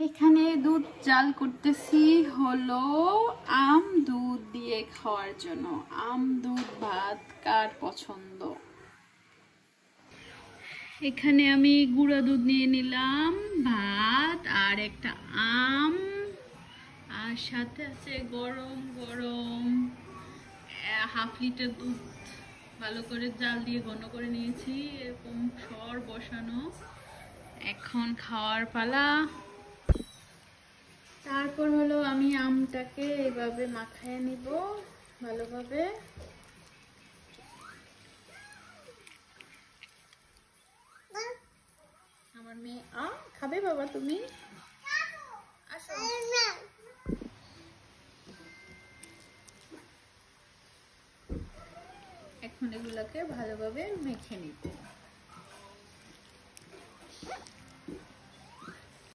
এখানে দুধ জাল করতেছি হলো আম দুধ দিয়ে খাওয়ার জন্য। আম দুধ ভাত কার পছন্দ। এখানে আমি গুঁড়া দুধ নিয়ে নিলাম, ভাত আর একটা আম, আর সাথে আছে গরম গরম 1/2 লিটার দুধ ভালো করে জাল দিয়ে ঘন করে নিয়েছি, এরকম সর বসানো। এখন খাওয়ার পালা। তারপর হলো আমি আমটাকে এভাবে মাখায় নিব ভালোভাবে। আমার মেয়ে আম খাবে বাবা, তুমি আসো। এখন এগুলোকে ভালোভাবে মেখে নিব।